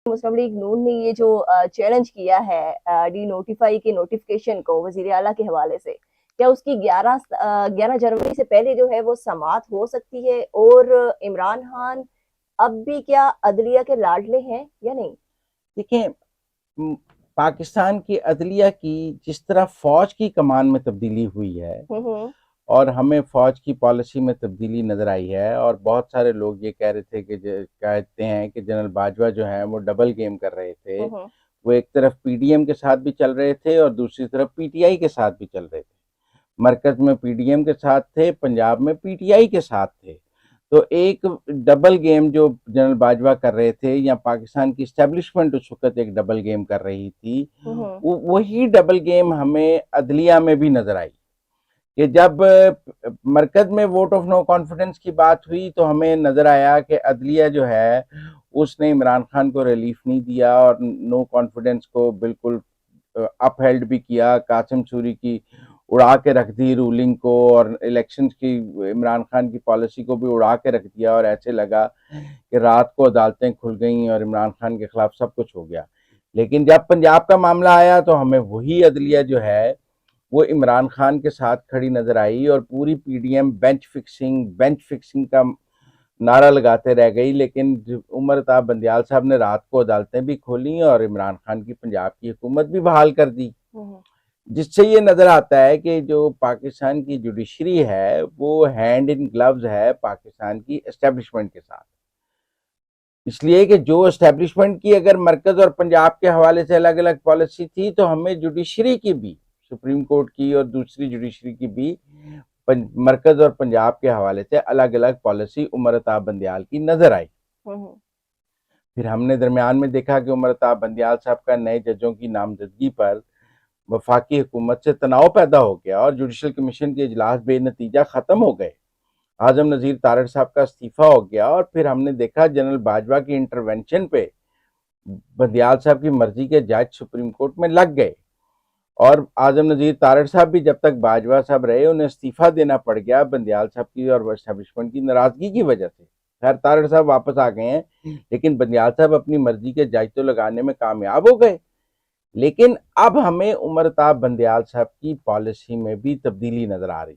मुस्लिम league नून ने ये जो चैलेंज किया है डी नोटिफाई के नोटिफिकेशन को वजीर आला के हवाले से, क्या उसकी 11 जनवरी से पहले जो है वो समाअत हो सकती है? और इमरान खान अब भी क्या अदलिया के लाडले हैं या नहीं? देखिए, पाकिस्तान की अदलिया की जिस तरह फौज की कमान में तब्दीली हुई है हम्म। और हमें फौज की पॉलिसी में तब्दीली नजर आई है, और बहुत सारे लोग ये कह रहे थे कि कहते हैं कि जनरल बाजवा जो है वो डबल गेम कर रहे थे। हम्म। वो एक तरफ पीडीएम के साथ भी चल रहे थे और दूसरी तरफ पीटीआई के साथ भी चल रहे थे। मरकज में पीडीएम के साथ थे, पंजाब में पीटीआई के साथ थे। तो एक डबल गेम जो जनरल बाजवा कर रहे थे, या पाकिस्तान की इस्टेब्लिशमेंट उस वक्त एक डबल गेम कर रही थी, हम्म। वही डबल गेम हमें अदलिया में भी नजर आई। कि जब मरकज में वोट ऑफ नो कॉन्फिडेंस की बात हुई तो हमें नजर आया कि अदलिया जो है उसने इमरान खान को रिलीफ नहीं दिया और नो कॉन्फिडेंस को बिल्कुल अपहेल्ड भी किया। कासिम सूरी की उड़ा के रख दी रूलिंग को, और इलेक्शंस की इमरान खान की पॉलिसी को भी उड़ा के रख दिया, और ऐसे लगा कि रात को अदालतें खुल गई और इमरान खान के खिलाफ सब कुछ हो गया। लेकिन जब पंजाब का मामला आया तो हमें वही अदलिया जो है वो इमरान खान के साथ खड़ी नजर आई, और पूरी पीडीएम बेंच फिक्सिंग का नारा लगाते रह गई। लेकिन उमर अताब बंदियाल साहब ने रात को अदालतें भी खोली और इमरान खान की पंजाब की हुकूमत भी बहाल कर दी। हम्म। जिससे ये नजर आता है कि जो पाकिस्तान की जुडिशरी है वो हैंड इन ग्लव्स है पाकिस्तान की एस्टेब्लिशमेंट के साथ। इसलिए कि जो एस्टेब्लिशमेंट की अगर मरकज और पंजाब के हवाले से अलग अलग पॉलिसी थी, तो हमें जुडिशरी की भी, सुप्रीम कोर्ट की और दूसरी जुडिशरी की भी मरकज और पंजाब के हवाले से अलग अलग पॉलिसी उमर अताब बंदियाल की नजर आई। हम्म। फिर हमने दरमियान में देखा कि उमर अताब बंदियाल साहब का नए जजों की नामजदगी पर वफाकी हुकूमत से तनाव पैदा हो गया और जुडिशल कमीशन के इजलास बेनतीजा खत्म हो गए। आजम नज़ीर तारड़ साहब का इस्तीफा हो गया, और फिर हमने देखा जनरल बाजवा की इंटरवेंशन पे बंदियाल साहब की मर्जी के जज सुप्रीम कोर्ट में लग गए, और आजम नज़ीर तारड़ साहब भी जब तक बाजवा साहब रहे उन्हें इस्तीफा देना पड़ गया बंदियाल साहब की और एस्टेब्लिशमेंट की नाराजगी की वजह से। खैर, तारड़ साहब वापस आ गए हैं, लेकिन बंदियाल साहब अपनी मर्जी के जज तो लगाने में कामयाब हो गए। लेकिन अब हमें उमर अताब बंदियाल साहब की पॉलिसी में भी तब्दीली नजर आ रही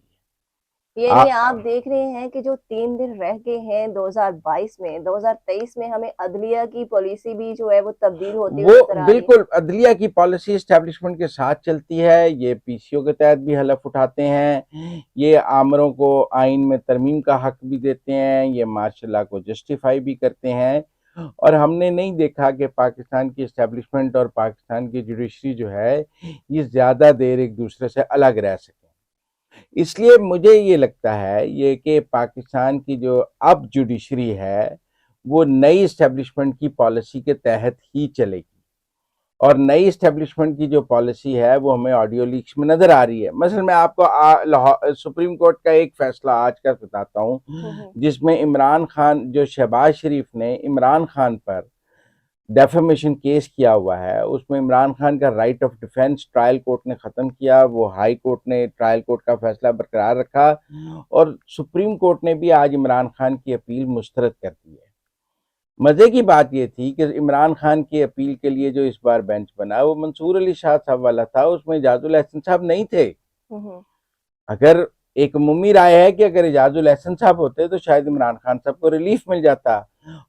यानी है। आप देख रहे हैं कि जो 3 दिन रह गए हैं 2022 में, 2023 में हमें अदलिया की पॉलिसी भी जो है वो तब्दील होती हुई वो नजर आ रही है। बिल्कुल अदलिया की पॉलिसी एस्टेब्लिशमेंट के साथ चलती है। ये पीसीओ के तहत भी हलफ उठाते हैं, ये आमरों को आइन में तरमीम का हक भी देते हैं, ये मार्शल लॉ को जस्टिफाई भी करते हैं। और हमने नहीं देखा कि पाकिस्तान की एस्टेब्लिशमेंट और पाकिस्तान की जुडिशरी जो है ये ज़्यादा देर एक दूसरे से अलग रह सके। इसलिए मुझे ये लगता है ये कि पाकिस्तान की जो अब जुडिशरी है वो नई इस्टेब्लिशमेंट की पॉलिसी के तहत ही चलेगी, और नई इस्टेब्लिशमेंट की जो पॉलिसी है वो हमें ऑडियो लीक्स में नजर आ रही है। मसलन मैं आपको सुप्रीम कोर्ट का एक फैसला आज का बताता हूँ, हम्म। जिसमें इमरान खान, जो शहबाज शरीफ ने इमरान खान पर डेफेमेशन केस किया हुआ है, उसमें इमरान खान का right of defence trial court ने ख़त्म किया। वो हाई कोर्ट ने ट्रायल कोर्ट का फैसला बरकरार रखा, और सुप्रीम कोर्ट ने भी आज इमरान खान की अपील मुस्तरद कर दी है। मज़े की बात यह थी कि इमरान खान की अपील के लिए जो इस बार बेंच बना वो मंसूर अली शाह साहब वाला था, उसमें इजाजुल एहसन साहब नहीं थे। हम्म। अगर एक मुम्मी राय है कि अगर इजाजुल एहसन साहब होते तो शायद इमरान खान साहब को रिलीफ मिल जाता,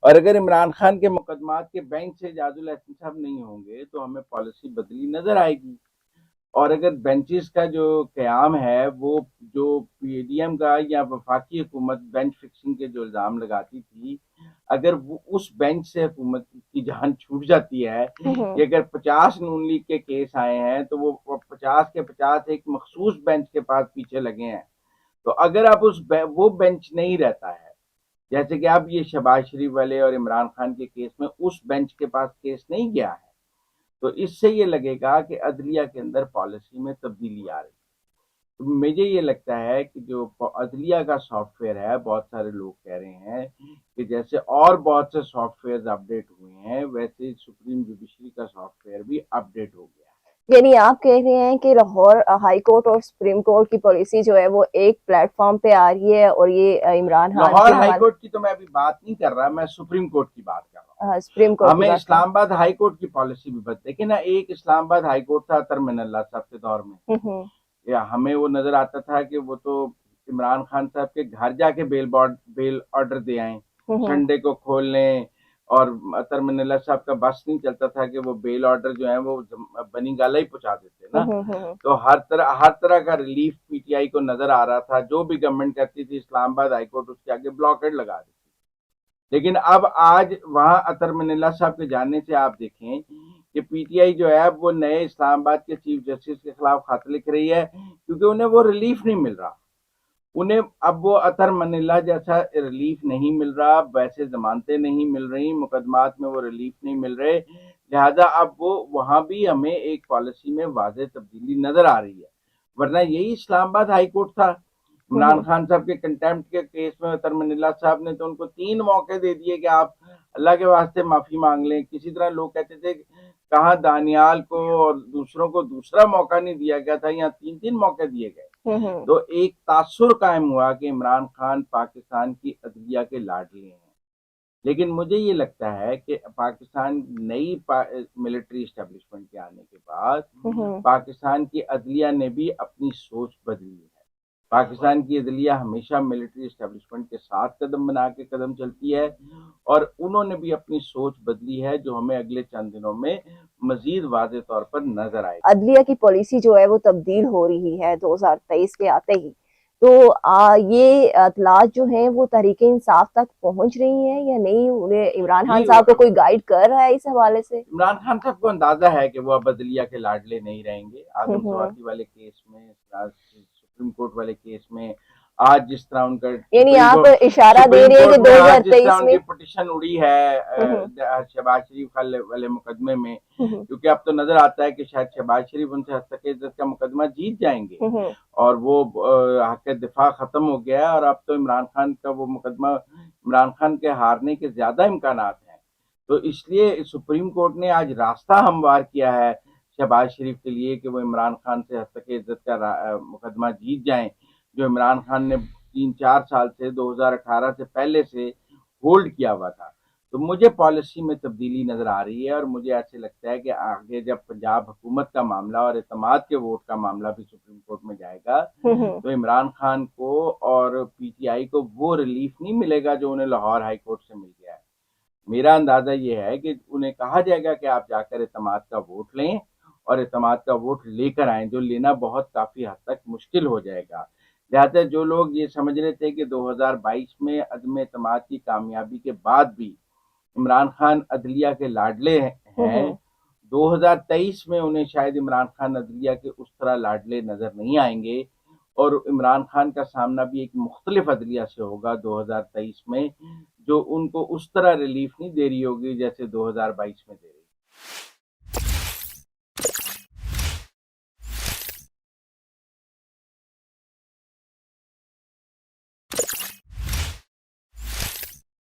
और अगर इमरान खान के मुकदमात के बेंच से इजाजुल एहसन साहब नहीं होंगे तो हमें पॉलिसी बदली नजर आएगी। और अगर बेंचेस का जो क़याम है वो, जो पीडीएम का या वफाकी हुकूमत बेंच फिक्सिंग के जो इल्ज़ाम लगाती थी, अगर वो उस बेंच से हुकूमत की जान छूट जाती है कि हम्म। अगर 50 नून लीग के केस आए हैं तो वो 50 के 50 एक मखसूस बेंच के पास पीछे लगे हैं। तो अगर आप वो बेंच नहीं रहता है, जैसे कि अब ये शहबाज शरीफ वाले और इमरान खान के केस में उस बेंच के पास केस नहीं गया है, तो इससे ये लगेगा कि अदलिया के अंदर पॉलिसी में तब्दीली आ रही है। तो मुझे ये लगता है कि जो अदलिया का सॉफ्टवेयर है, बहुत सारे लोग कह रहे हैं कि जैसे और बहुत से सॉफ्टवेयर अपडेट हुए हैं वैसे सुप्रीम जुडिशरी का सॉफ्टवेयर भी अपडेट हो गया है। यानी आप कह रहे हैं कि लाहौर हाई कोर्ट और सुप्रीम कोर्ट की पॉलिसी जो है वो एक प्लेटफॉर्म पे आ रही है, और ये इमरान खान लाहौर के हाई हवाले। कोर्ट की तो मैं अभी बात नहीं कर रहा, मैं सुप्रीम कोर्ट की बात कर रहा हूँ। सुप्रीम कोर्ट की हमें बात करें। इस्लामाबाद हाई कोर्ट की पॉलिसी भी बदले, देखिए ना, एक इस्लामाबाद हाई कोर्ट था अतर मिनल्ला साहब के दौर में, हम्म या हमें वो नजर आता था कि वो तो इमरान खान साहब के घर जाके बेल ऑर्डर दे आए, हम्म संडे को खोल लें, और अतर मिनल्ला साहब का बस नहीं चलता था कि वो बेल ऑर्डर जो है वो बनी गाला ही पहुंचा देते ना। हम्म। तो हर तरह का रिलीफ पीटीआई को नजर आ रहा था, जो भी गवर्नमेंट करती थी इस्लामाबाद हाईकोर्ट उसके आगे ब्लॉकेड लगा देती। लेकिन अब आज वहां अतर मिनल्ला साहब के जाने से आप देखें कि पीटीआई जो है वो नए इस्लामाबाद के चीफ जस्टिस के खिलाफ खत लिख रही है, क्योंकि उन्हें वो रिलीफ नहीं मिल रहा। उन्हें अब वो अतर मनीला जैसा रिलीफ नहीं मिल रहा, वैसे जमानतें नहीं मिल रही, मुकदमात में वो रिलीफ नहीं मिल रहे, लिहाजा अब वो वहां भी हमें एक पॉलिसी में वाज़ेह तब्दीली नजर आ रही है। वरना यही इस्लामाबाद हाई कोर्ट था। इमरान हम्म खान साहब के कंटेम्प्ट के केस में अतर मनीला साहब ने तो उनको 3 मौके दे दिए कि आप अल्लाह के वास्ते माफी मांग लें। किसी तरह लोग कहते थे कहाँ दानियाल को और दूसरों को दूसरा मौका नहीं दिया गया था, यहाँ 3-3 मौके दिए गए। हम्म। तो एक तासुर कायम हुआ कि इमरान खान पाकिस्तान की अदलिया के लाडले हैं। लेकिन मुझे ये लगता है कि पाकिस्तान नई मिलिट्री इस्टेब्लिशमेंट के आने के बाद हम्म। पाकिस्तान की अदलिया ने भी अपनी सोच बदली है। पाकिस्तान की अदलिया हमेशा मिलिट्री इस्टेब्लिशमेंट के साथ कदम बना के कदम चलती है, और उन्होंने भी अपनी सोच बदली है, जो हमें अगले चंद दिनों में मजीद वाज़े तौर पर नजर आएगी। अदलिया की पॉलिसी जो है वो तब्दील हो रही है 2023 के आते ही। तो ये अतलात जो हैं वो तहरीक इंसाफ तक पहुंच रही हैं या नहीं? उन्हें इमरान जी, खान साहब को कोई गाइड कर रहा है इस हवाले से? इमरान खान साहब को अंदाजा है कि वो अब अदलिया के लाडले नहीं रहेंगे। आदम हम्म। सवाती वाले केस में, सुप्रीम कोर्ट वाले केस में, आज जिस तरह उनका यानी आप इशारा दे सुप्रीम रहे हैं कि कोर्ट में आज जिस तरह 2023 में। उनकी पिटिशन उड़ी है हम्म शहबाज शरीफ वाले मुकदमे में, हम्म क्योंकि अब तो नजर आता है कि शायद शहबाज शरीफ उनसे हस्तक इज्जत का मुकदमा जीत जाएंगे, हम्म और वो हक दिफा खत्म हो गया है, और अब तो इमरान खान का वो मुकदमा, इमरान खान के हारने के ज्यादा इम्कान हैं। तो इसलिए सुप्रीम कोर्ट ने आज रास्ता हमवार किया है शहबाज शरीफ के लिए कि वो इमरान खान से हस्तक इज्जत का मुकदमा जीत जाएं, जो इमरान खान ने 3-4 साल से 2018 से पहले से होल्ड किया हुआ था। तो मुझे पॉलिसी में तब्दीली नजर आ रही है, और मुझे ऐसे लगता है कि आगे जब पंजाब हुकूमत का मामला और एतमाद के वोट का मामला भी सुप्रीम कोर्ट में जाएगा, हम्म। तो इमरान खान को और पीटीआई को वो रिलीफ नहीं मिलेगा जो उन्हें लाहौर हाई कोर्ट से मिल गया है। मेरा अंदाजा ये है कि उन्हें कहा जाएगा कि आप जाकर एतमाद का वोट लें, और एतमाद का वोट लेकर आएं, जो लेना बहुत काफी हद तक मुश्किल हो जाएगा। लिहाजा जो लोग ये समझ रहे थे कि 2022 में अदम एतमाद की कामयाबी के बाद भी इमरान खान अदलिया के लाडले हैं, हम्म। 2023 में उन्हें शायद इमरान खान अदलिया के उस तरह लाडले नजर नहीं आएंगे, और इमरान खान का सामना भी एक मुख्तलिफ अदलिया से होगा 2023 में, जो उनको उस तरह रिलीफ नहीं दे रही होगी जैसे 2022 में दे रही।